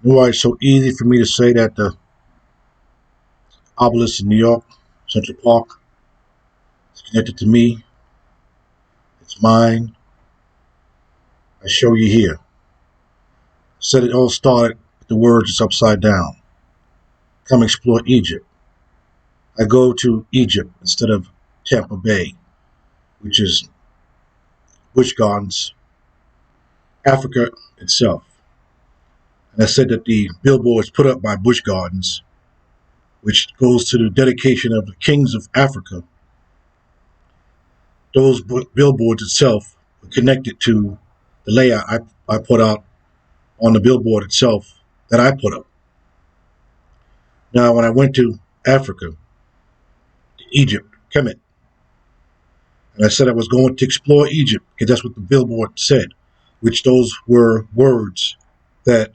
You know why it's so easy for me to say that the obelisk in New York, Central Park, is connected to me? It's mine. I show you here. Said it all started with the words "it's upside down." Come explore Egypt. I go to Egypt instead of Tampa Bay, which is Busch Gardens, Africa itself. And I said that the billboards put up by Busch Gardens, which goes to the dedication of the kings of Africa, those billboards itself were connected to the layout I put out on the billboard itself that I put up. Now, when I went to Africa, to Egypt, Kemet, and I said I was going to explore Egypt, because that's what the billboard said, which those were words that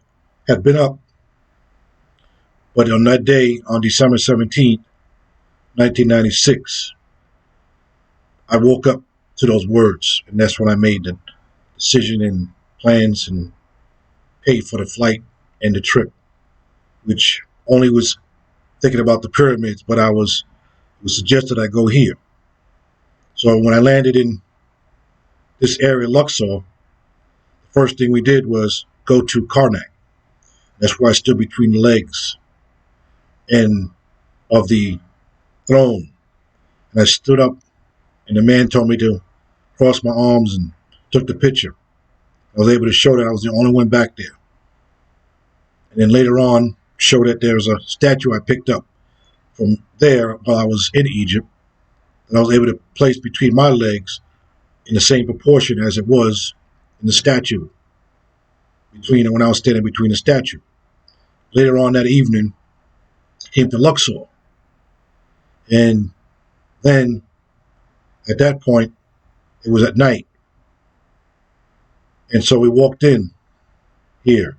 had been up. But on that day, on December 17th, 1996, I woke up to those words, and that's when I made the decision and plans and paid for the flight and the trip, which only was thinking about the pyramids, but it was suggested I go here. So when I landed in this area, Luxor, the first thing we did was go to Karnak. That's where I stood between the legs and of the throne. And I stood up, and the man told me to cross my arms and took the picture. I was able to show that I was the only one back there. And then later on, show that there's a statue I picked up from there while I was in Egypt, that I was able to place between my legs in the same proportion as it was in the statue, when I was standing between the statue. Later on that evening, I came to Luxor. And then, at that point, it was at night. And so we walked in here,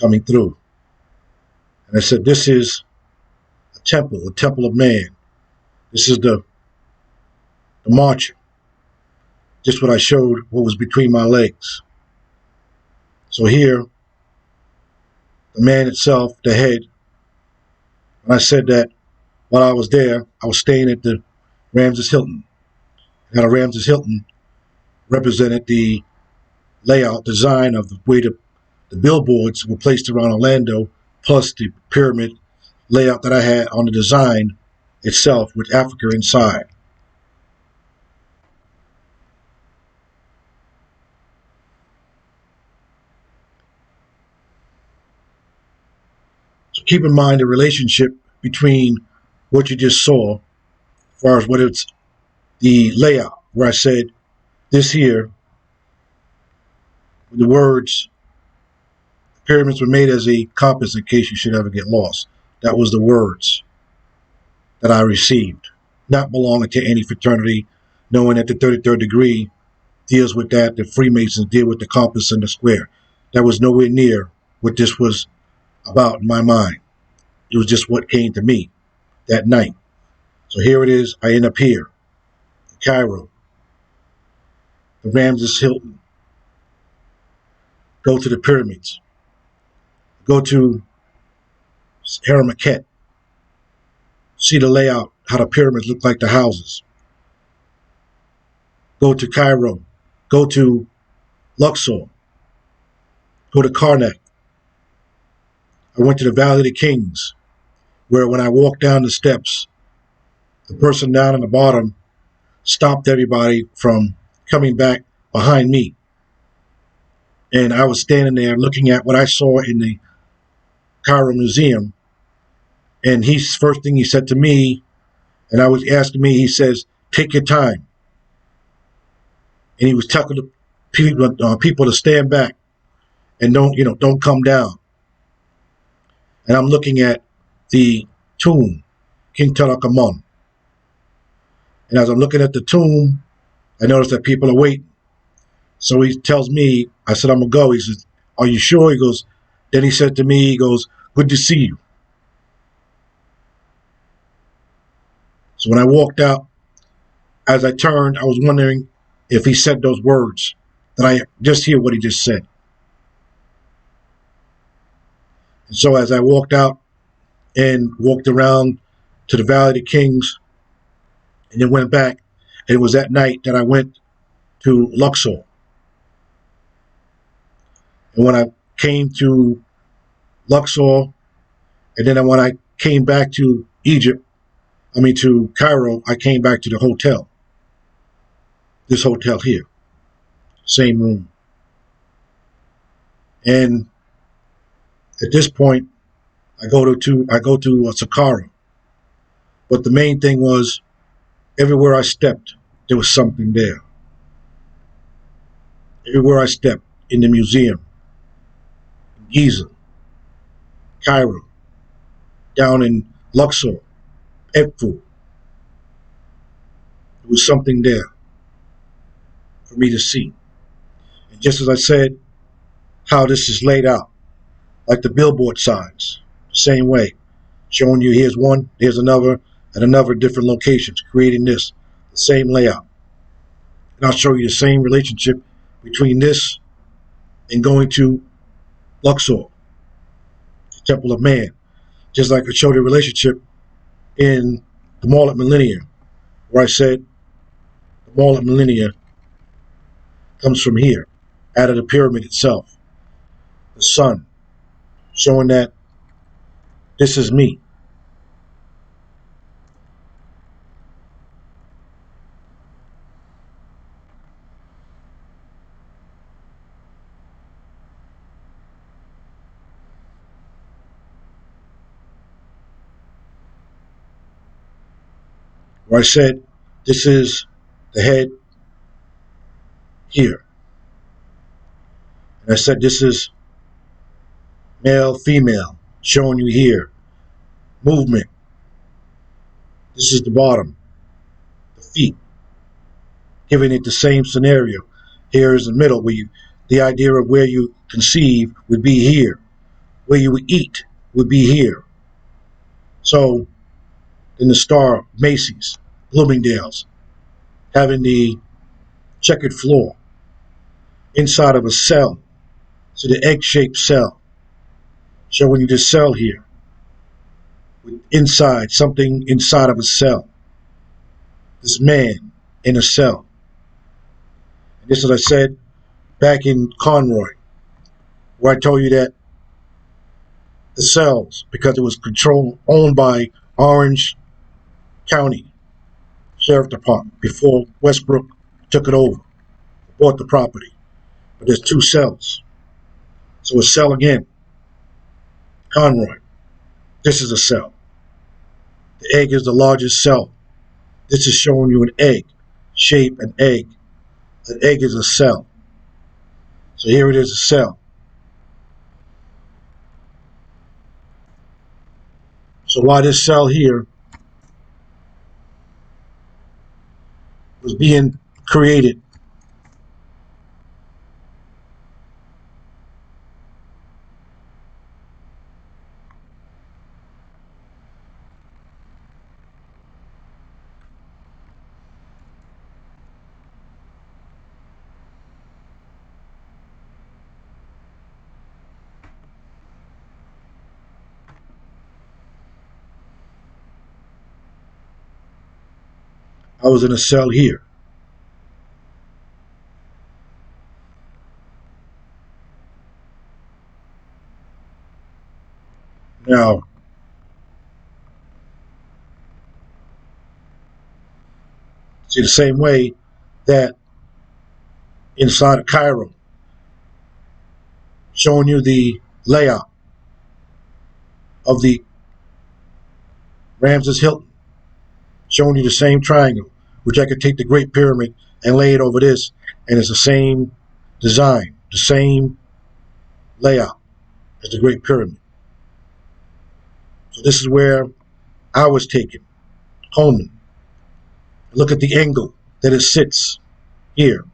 coming through. And I said, this is a temple of man. This is the marcher. Just what I showed, what was between my legs. So here, the man itself, the head, and I said that while I was there, I was staying at the Ramses Hilton. And a Ramses Hilton represented the layout, design of the way the billboards were placed around Orlando, plus the pyramid layout that I had on the design itself with Africa inside. So keep in mind the relationship between what you just saw, as far as what it's the layout, where I said this here, the words, the pyramids were made as a compass in case you should ever get lost. That was the words that I received, not belonging to any fraternity, knowing that the 33rd degree deals with that, the Freemasons deal with the compass and the square. That was nowhere near what this was about in my mind. It was just what came to me that night. So here it is. I end up here, in Cairo, the Ramses Hilton. Go to the pyramids. Go to Haramaket. See the layout, how the pyramids look like the houses. Go to Cairo. Go to Luxor. Go to Karnak. I went to the Valley of the Kings, where when I walked down the steps, the person down on the bottom stopped everybody from coming back behind me. And I was standing there looking at what I saw in the Cairo Museum. And first thing he said to me, and I was asking me, he says, take your time. And he was telling the people to stand back and don't come down. And I'm looking at the tomb, King Tutankhamun. And as I'm looking at the tomb, I noticed that people are waiting. So he tells me, I said, I'm going to go. He says, are you sure? He goes, then he said to me, he goes, good to see you. So when I walked out, as I turned, I was wondering if he said those words. Did I just hear what he just said? And so as I walked out and walked around to the Valley of the Kings and then went back, and it was that night that I went to Luxor. And when I came to Luxor, and then when I came back to to Cairo, I came back to the hotel. This hotel here, same room. And at this point, I go to Saqqara. But the main thing was, everywhere I stepped, there was something there. Everywhere I stepped, in the museum, in Giza, Cairo, down in Luxor, Edfu, there was something there for me to see. And just as I said, how this is laid out, like the billboard signs, the same way, showing you here's one, here's another, at another different locations, creating this, the same layout. And I'll show you the same relationship between this and going to Luxor, the Temple of Man. Just like I showed the relationship in the Mall at Millennia, where I said the Mall at Millennia comes from here, out of the pyramid itself. The sun, showing that this is me. Where I said this is the head here. And I said this is male, female, showing you here. Movement. This is the bottom, the feet, giving it the same scenario. Here is the middle, where the idea of where you conceive would be here. Where you would eat would be here. So, in the star, Macy's, Bloomingdale's, having the checkered floor, inside of a cell, so the egg-shaped cell, showing you this cell here, with inside, something inside of a cell, this man in a cell. And this is what I said back in Conroy, where I told you that the cells, because it was owned by Orange County Sheriff Department before Westbrook took it over, bought the property. But there's two cells. So a cell again, Conroy. This is a cell. The egg is the largest cell. This is showing you an egg, shape an egg. An egg is a cell. So here it is, a cell. So while this cell here was being created, I was in a cell here. Now, see, the same way that inside of Cairo, showing you the layout of the Ramses Hilton, showing you the same triangle, which I could take the Great Pyramid and lay it over this, and it's the same design, the same layout as the Great Pyramid. So this is where I was taken, Holman. Look at the angle that it sits here.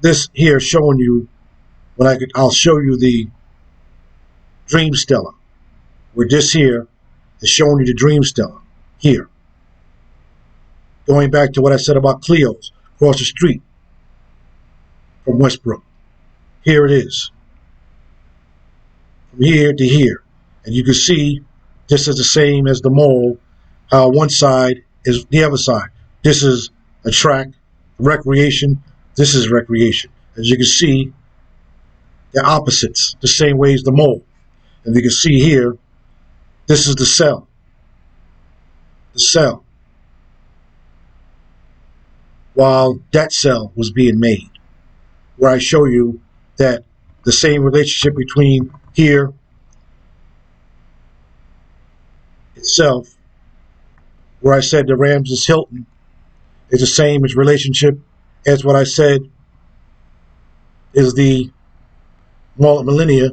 This here showing you, I'll show you the Dream Stella, where this here is showing you the Dream Stella here. Going back to what I said about Cleo's across the street from Westbrook. Here it is. from here to here. And you can see this is the same as the mall, how one side is the other side. This is a track, recreation. This is recreation. As you can see, they're opposites, the same way as the mole. And you can see here, this is the cell. The cell. While that cell was being made, where I show you that the same relationship between here itself, where I said the Ramses Hilton is the same as relationship as what I said is the Millennia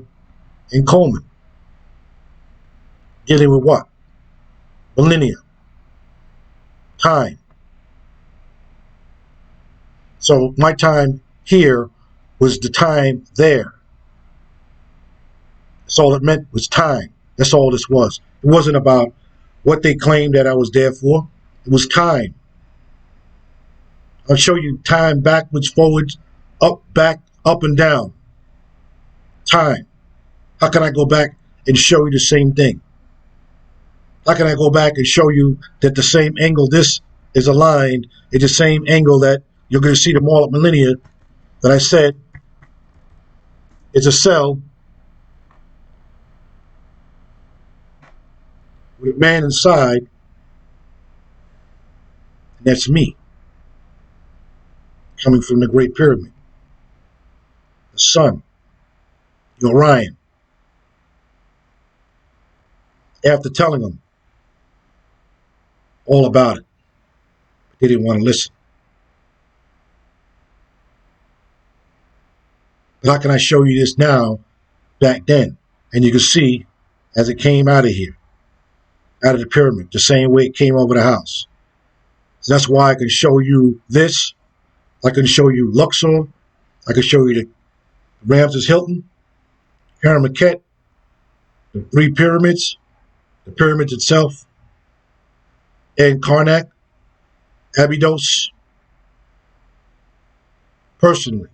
in Coleman. Dealing with what? Millennia. Time. So my time here was the time there. That's all it meant, was time. That's all this was. It wasn't about what they claimed that I was there for. It was time. I'll show you time backwards, forwards, up, back, up and down. Time. How can I go back and show you the same thing? How can I go back and show you that the same angle this is aligned is the same angle that you're going to see the mall at Millennia that I said is a cell with a man inside, and that's me, coming from the Great Pyramid, the sun, the Orion. After telling them all about it, they didn't want to listen. But how can I show you this now, back then? And you can see as it came out of here, out of the pyramid, the same way it came over the house. So that's why I can show you this. I can show you Luxor. I can show you the Ramses Hilton, Haramaket, the 3 pyramids, the pyramids itself, and Karnak, Abydos, personally.